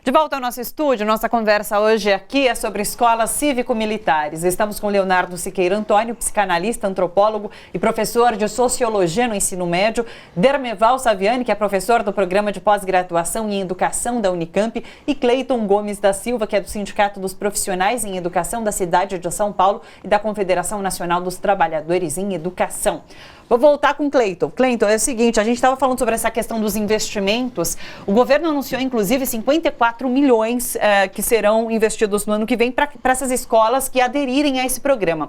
De volta ao nosso estúdio, nossa conversa hoje aqui é sobre escolas cívico-militares. Estamos com Leonardo Siqueira Antônio, psicanalista, antropólogo e professor de Sociologia no ensino médio, Dermeval Saviani, que é professor do Programa de Pós-Graduação em Educação da Unicamp, e Cleiton Gomes da Silva, que é do Sindicato dos Profissionais em Educação da cidade de São Paulo e da Confederação Nacional dos Trabalhadores em Educação. Vou voltar com o Cleiton. Cleiton, é o seguinte, a gente estava falando sobre essa questão dos investimentos. O governo anunciou, inclusive, 54 milhões que serão investidos no ano que vem para essas escolas que aderirem a esse programa.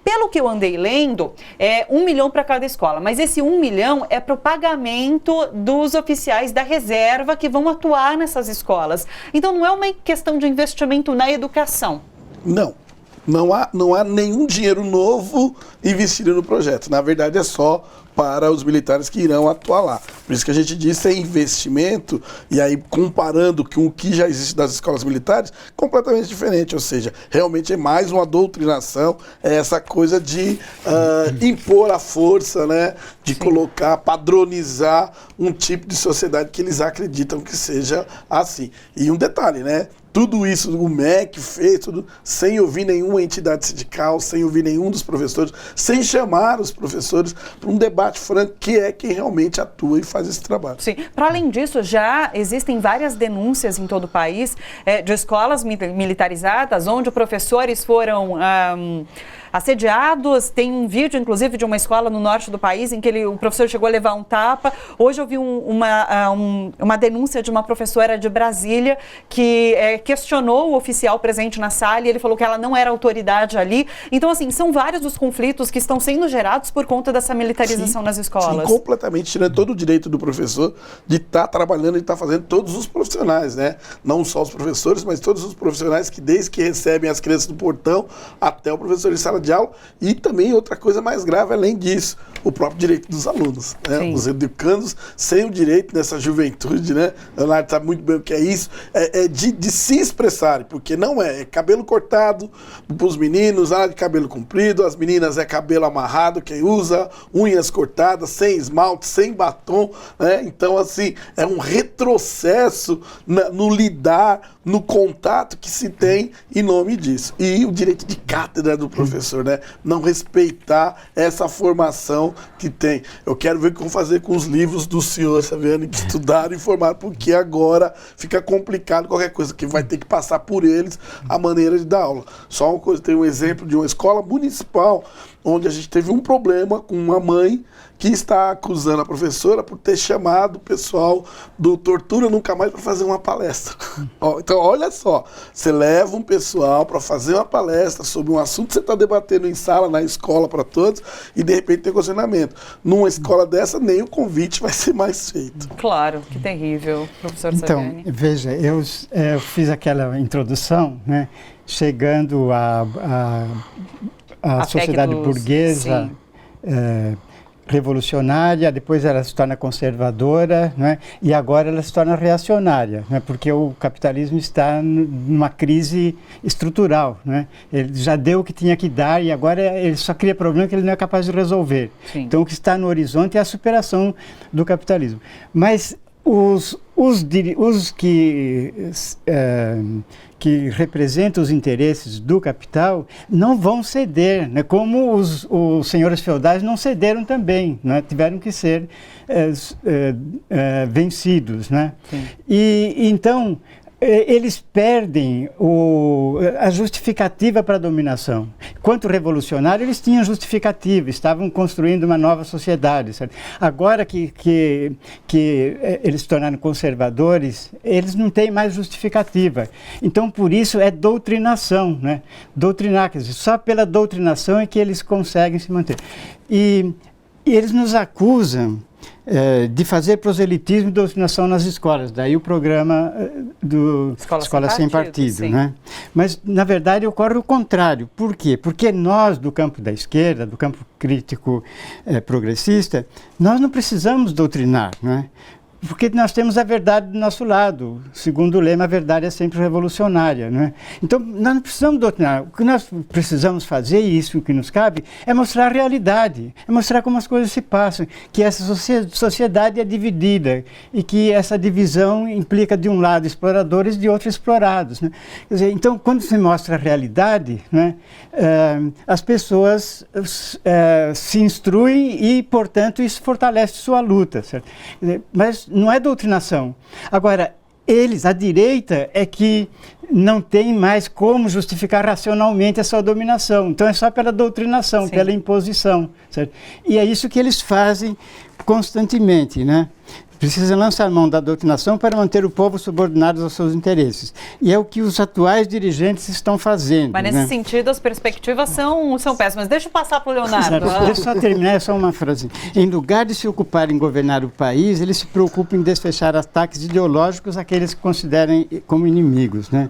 Pelo que eu andei lendo, é 1 milhão para cada escola, mas esse 1 milhão é para o pagamento dos oficiais da reserva que vão atuar nessas escolas. Então, não é uma questão de investimento na educação. Não há nenhum dinheiro novo investido no projeto. Na verdade, é só para os militares que irão atuar lá. Por isso que a gente disse é investimento, e aí comparando com o que já existe das escolas militares, completamente diferente. Ou seja, realmente é mais uma doutrinação, é essa coisa de impor a força, né? De colocar, padronizar um tipo de sociedade que eles acreditam que seja assim. E um detalhe, né? Tudo isso o MEC fez, tudo sem ouvir nenhuma entidade sindical, sem ouvir nenhum dos professores, sem chamar os professores para um debate franco, que é quem realmente atua e faz esse trabalho. Sim. Para além disso, já existem várias denúncias em todo o país de escolas militarizadas, onde professores foram assediados. Tem um vídeo, inclusive, de uma escola no norte do país em que o professor chegou a levar um tapa. Hoje eu vi uma denúncia de uma professora de Brasília que questionou o oficial presente na sala e ele falou que ela não era autoridade ali. Então, assim, são vários os conflitos que estão sendo gerados por conta dessa militarização nas escolas. Sim, completamente, tirando todo o direito do professor de estar trabalhando e estar fazendo todos os profissionais, né? Não só os professores, mas todos os profissionais que desde que recebem as crianças do portão até o professor em sala de aula. E também outra coisa mais grave, além disso, o próprio direito dos alunos, né? Os educandos sem o direito nessa juventude, né? Leonardo sabe muito bem o que é isso, de se expressarem, porque não é cabelo cortado para os meninos, nada de cabelo comprido, as meninas é cabelo amarrado, quem usa, unhas cortadas, sem esmalte, sem batom, né? Então, assim, é um retrocesso no lidar, no contato que se tem em nome disso. E o direito de cátedra do professor, né? Não respeitar essa formação que tem. Eu quero ver o que vão fazer com os livros do senhor Saviani, que estudaram e formaram, porque agora fica complicado qualquer coisa, que vai ter que passar por eles a maneira de dar aula. Só uma coisa, tem um exemplo de uma escola municipal, onde a gente teve um problema com uma mãe que está acusando a professora por ter chamado o pessoal do Tortura Nunca Mais para fazer uma palestra. Então, olha só, você leva um pessoal para fazer uma palestra sobre um assunto que você está debatendo em sala, na escola para todos, e de repente tem questionamento. Numa escola dessa, nem o convite vai ser mais feito. Claro, que terrível, professor Saviani. Então, veja, eu fiz aquela introdução, né, chegando à sociedade burguesa, revolucionária, depois ela se torna conservadora, né? E agora ela se torna reacionária, né? Porque o capitalismo está numa crise estrutural, né? Ele já deu o que tinha que dar e agora ele só cria problema que ele não é capaz de resolver. Sim. Então o que está no horizonte é a superação do capitalismo. Mas os que representam os interesses do capital não vão ceder, né? Como os senhores feudais não cederam também, né? Tiveram que ser vencidos, né? E então eles perdem a justificativa para a dominação. Quanto revolucionário, eles tinham justificativa, estavam construindo uma nova sociedade. Certo? Agora que eles se tornaram conservadores, eles não têm mais justificativa. Então, por isso, é doutrinação, né? Doutrinar, quer dizer, só pela doutrinação é que eles conseguem se manter. E eles nos acusam de fazer proselitismo e doutrinação nas escolas. Daí o programa do Escola Sem Partido. Né? Mas, na verdade, ocorre o contrário. Por quê? Porque nós, do campo da esquerda, do campo crítico progressista, nós não precisamos doutrinar. Né? porque nós temos a verdade do nosso lado. Segundo o lema, a verdade é sempre revolucionária, não é? Então, nós não precisamos doutrinar. O que nós precisamos fazer, e isso que nos cabe, é mostrar a realidade, é mostrar como as coisas se passam, que essa sociedade é dividida e que essa divisão implica, de um lado, exploradores e de outro, explorados, né? Quer dizer, então, quando se mostra a realidade, né, as pessoas se instruem e, portanto, isso fortalece sua luta, certo? Mas não é doutrinação. Agora, a direita, é que não tem mais como justificar racionalmente a sua dominação. Então é só pela doutrinação, sim, pela imposição, certo? E é isso que eles fazem constantemente, né? Precisa lançar mão da doutrinação para manter o povo subordinado aos seus interesses. E é o que os atuais dirigentes estão fazendo. Mas nesse sentido, as perspectivas são péssimas. Deixa eu passar para o Leonardo. Deixa eu só terminar, só uma frase. Em lugar de se ocupar em governar o país, eles se preocupam em desfechar ataques ideológicos àqueles que considerem como inimigos, né?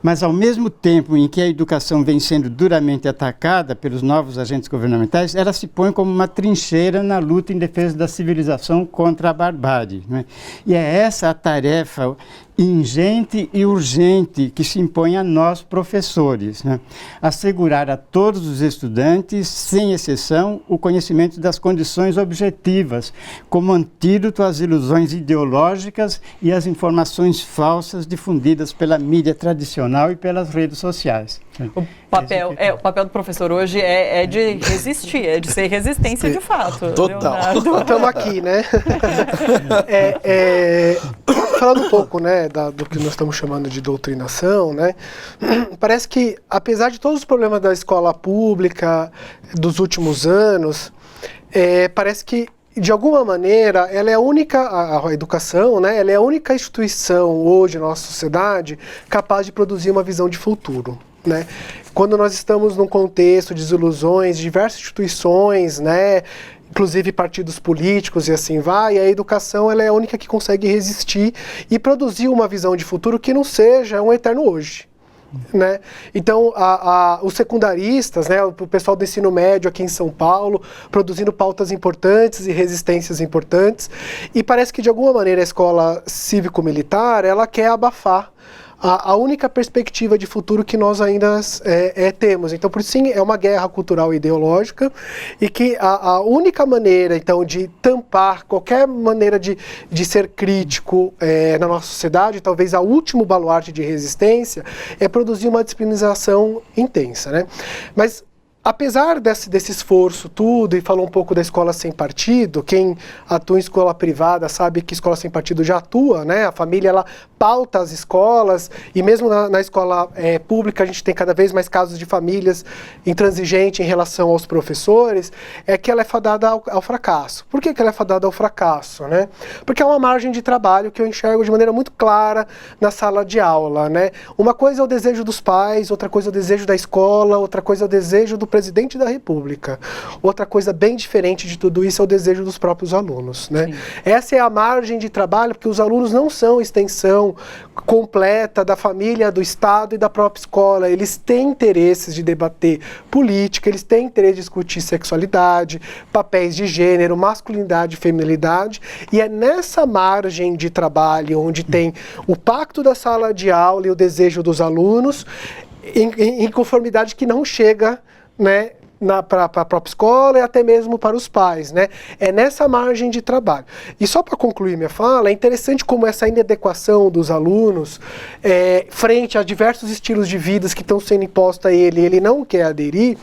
Mas, ao mesmo tempo em que a educação vem sendo duramente atacada pelos novos agentes governamentais, ela se põe como uma trincheira na luta em defesa da civilização contra a barbárie, né? E é essa a tarefa ingente e urgente que se impõe a nós, professores, né? Assegurar a todos os estudantes, sem exceção, o conhecimento das condições objetivas, como antídoto às ilusões ideológicas e às informações falsas difundidas pela mídia tradicional e pelas redes sociais. O papel do professor hoje é de resistir, é de ser resistência de fato. Total. Estamos aqui, né? Falando um pouco, né, do que nós estamos chamando de doutrinação, né? Parece que, apesar de todos os problemas da escola pública dos últimos anos, parece que, de alguma maneira, ela é a única, a educação, né, ela é a única instituição hoje na nossa sociedade capaz de produzir uma visão de futuro, né? Quando nós estamos num contexto de desilusões, diversas instituições, né, inclusive partidos políticos e assim vai, a educação ela é a única que consegue resistir e produzir uma visão de futuro que não seja um eterno hoje, né? Então, os secundaristas, né, o pessoal do ensino médio aqui em São Paulo, produzindo pautas importantes e resistências importantes, e parece que, de alguma maneira, a escola cívico-militar, ela quer abafar a única perspectiva de futuro que nós ainda temos. Então, por isso, sim, é uma guerra cultural e ideológica, e que a única maneira, então, de tampar qualquer maneira de ser crítico na nossa sociedade, talvez a último baluarte de resistência, é produzir uma disciplinização intensa, né? Mas, apesar desse esforço tudo, e falou um pouco da escola sem partido, quem atua em escola privada sabe que escola sem partido já atua, né? A família, ela pauta as escolas, e mesmo na escola pública a gente tem cada vez mais casos de famílias intransigentes em relação aos professores, é que ela é fadada ao fracasso. Por que ela é fadada ao fracasso, né? Porque é uma margem de trabalho que eu enxergo de maneira muito clara na sala de aula, né? Uma coisa é o desejo dos pais, outra coisa é o desejo da escola, outra coisa é o desejo do presidente da República. Outra coisa bem diferente de tudo isso é o desejo dos próprios alunos, né? Sim. Essa é a margem de trabalho, porque os alunos não são extensão completa da família, do Estado e da própria escola. Eles têm interesses de debater política, eles têm interesse de discutir sexualidade, papéis de gênero, masculinidade e feminilidade, e é nessa margem de trabalho onde tem o pacto da sala de aula e o desejo dos alunos, em conformidade que não chega, né, para a própria escola e até mesmo para os pais, né? É nessa margem de trabalho. E só para concluir minha fala, é interessante como essa inadequação dos alunos frente a diversos estilos de vida que estão sendo impostos a ele não quer aderir,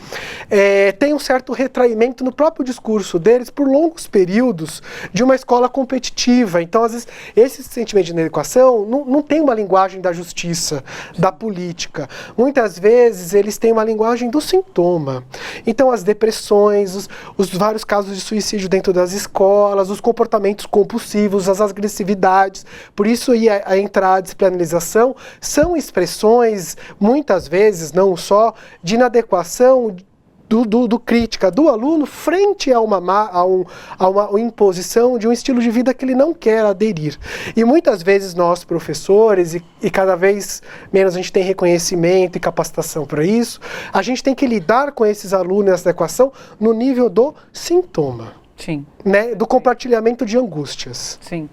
tem um certo retraimento no próprio discurso deles por longos períodos de uma escola competitiva. Então, às vezes, esse sentimento de inadequação não tem uma linguagem da justiça, da política. Muitas vezes, eles têm uma linguagem do sintoma. Então, as depressões, os vários casos de suicídio dentro das escolas, os comportamentos compulsivos, as agressividades, por isso a entrar a disciplinarização, são expressões, muitas vezes, não só, de inadequação do crítica do aluno frente a uma imposição de um estilo de vida que ele não quer aderir. E muitas vezes nós, professores, e cada vez menos a gente tem reconhecimento e capacitação para isso, a gente tem que lidar com esses alunos nessa adequação no nível do sintoma. Sim. Né, do compartilhamento de angústias. Sim.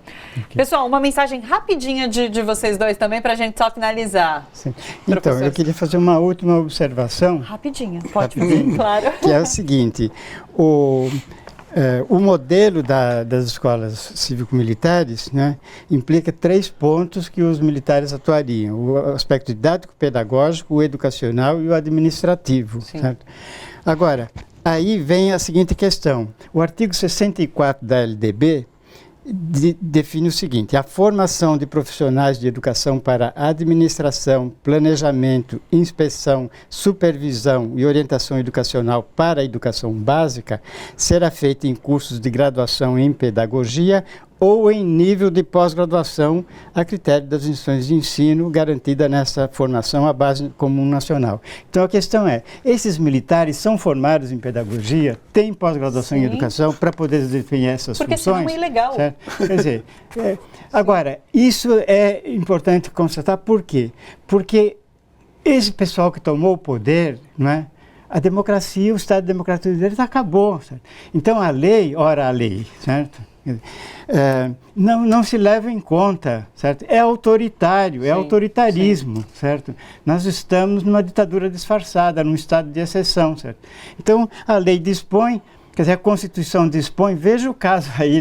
Pessoal, uma mensagem rapidinha de vocês dois também para a gente só finalizar. Sim. Então, eu queria fazer uma última observação. Rapidinha, pode fazer, claro. Que é o seguinte, o modelo das escolas cívico-militares, né, implica 3 pontos que os militares atuariam: o aspecto didático-pedagógico, o educacional e o administrativo. Certo? Agora, aí vem a seguinte questão. O artigo 64 da LDB define o seguinte: a formação de profissionais de educação para administração, planejamento, inspeção, supervisão e orientação educacional para a educação básica será feita em cursos de graduação em pedagogia ou em nível de pós-graduação a critério das instituições de ensino garantida nessa formação à base comum nacional. Então a questão é, esses militares são formados em pedagogia, têm pós-graduação em educação para poder desempenhar essas funções? Porque senão é ilegal. Certo? Quer dizer, agora, isso é importante constatar, por quê? Porque esse pessoal que tomou o poder, não é? A democracia, o Estado Democrático deles acabou. Certo? Então a lei, ora a lei, certo? Não se leva em conta, certo? É autoritário, é autoritarismo, certo? Nós estamos numa ditadura disfarçada, num estado de exceção, certo? Então, a lei dispõe, quer dizer, a Constituição dispõe, veja o caso aí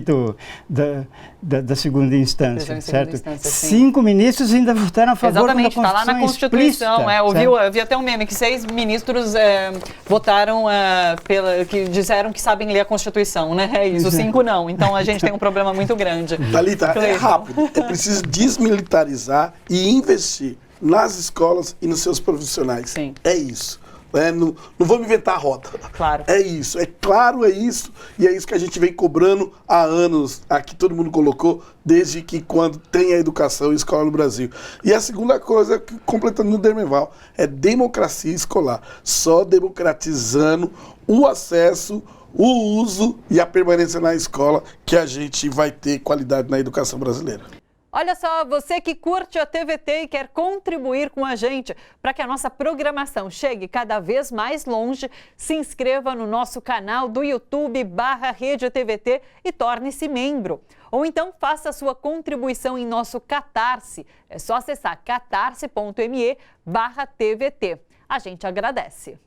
da segunda instância, certo? 5 ministros ainda votaram a favor da Constituição. Exatamente, está lá na Constituição. Eu vi até um meme que 6 ministros votaram, que disseram que sabem ler a Constituição, né? É isso, 5 não. Então a gente tem um problema muito grande. Thalita, é rápido. É preciso desmilitarizar e investir nas escolas e nos seus profissionais. Sim. É isso. Não vamos inventar a roda. Claro. É isso, é claro, é isso. E é isso que a gente vem cobrando há anos, aqui todo mundo colocou, desde que quando tem a educação e escola no Brasil. E a segunda coisa, completando no Dermeval, é democracia escolar. Só democratizando o acesso, o uso e a permanência na escola que a gente vai ter qualidade na educação brasileira. Olha só, você que curte a TVT e quer contribuir com a gente para que a nossa programação chegue cada vez mais longe, se inscreva no nosso canal do YouTube/Rede TVT e torne-se membro. Ou então faça a sua contribuição em nosso Catarse. É só acessar catarse.me/TVT. A gente agradece.